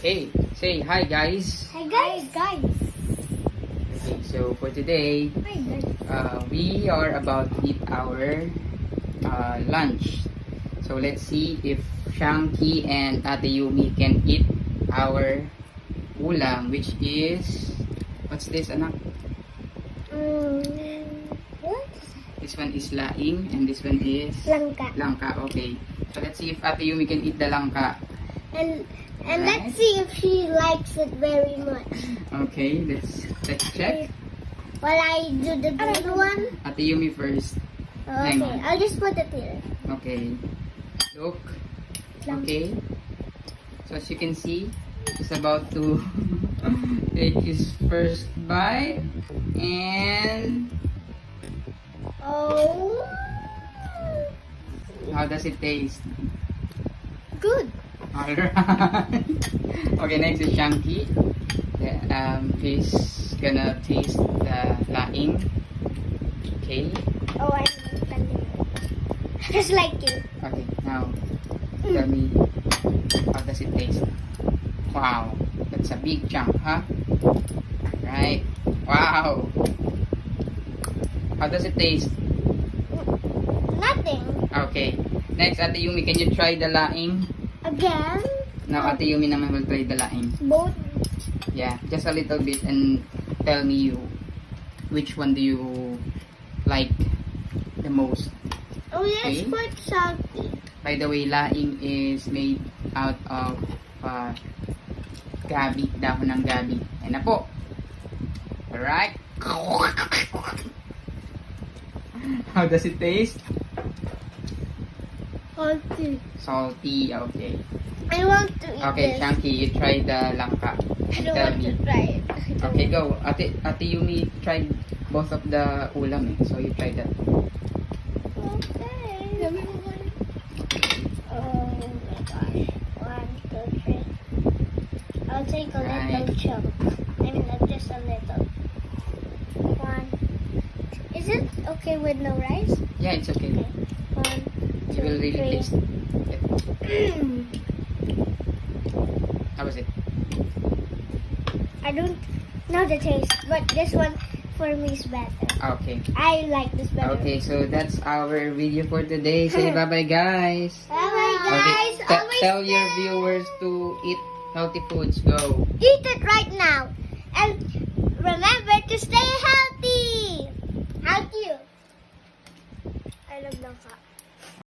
Okay, say hi guys. Hey guys. Hi guys. Okay, so for today, Hi guys. we are about to eat our lunch. So let's see if Shanky and Ate Yumi can eat our ulam, which is, what's this, anak? What? This one is laing and this one is Langka. langka. Okay, so let's see if Ate Yumi can eat the langka. And Right. let's see if she likes it very much. Okay, let's check. While I do the green one. Ate Yumi first. Hang Okay, on. I'll just put it here. Okay, look. Okay, so as you can see, he's about to take his first bite, and Oh, how does it taste? good. Alright. Okay, next is Shanky. He's gonna taste the laing. Okay. Oh, I'm spending it. Just like you. Okay, now tell me, how does it taste? Wow, that's a big chunk, huh? Right? Wow. How does it taste? Nothing. Okay. Next, Ate Yumi, can you try the laing? Again. Now, Ate Yumi naman will try the laing. Both. Yeah, just a little bit and tell me which one do you like the most. Oh, yeah, it's Okay. quite salty. By the way, laing is made out of gabi, dahon ng gabi. Ayan na po. Alright. How does it taste? Salty. Salty, okay. I want to eat Okay, this. Shanky, you try the langka. I And don't tell want to me. try it. Okay, go. Ate Yumi tried both of the ulam so you try that. Okay. Oh my gosh. 1, 2, 3. I'll take a little Right. chunk. I mean, just a little. 1. Is it okay with no rice? Yeah, it's okay. Okay. 1, You will 2, really 3. taste it. How was it? I don't know the taste, but this one for me is better. Okay. I like this better. Okay, so that's our video for today. Say bye-bye, guys. Bye guys. Okay, Always tell your viewers to eat healthy foods. Go. eat it right now. And remember to stay healthy. Healthy. I love langka.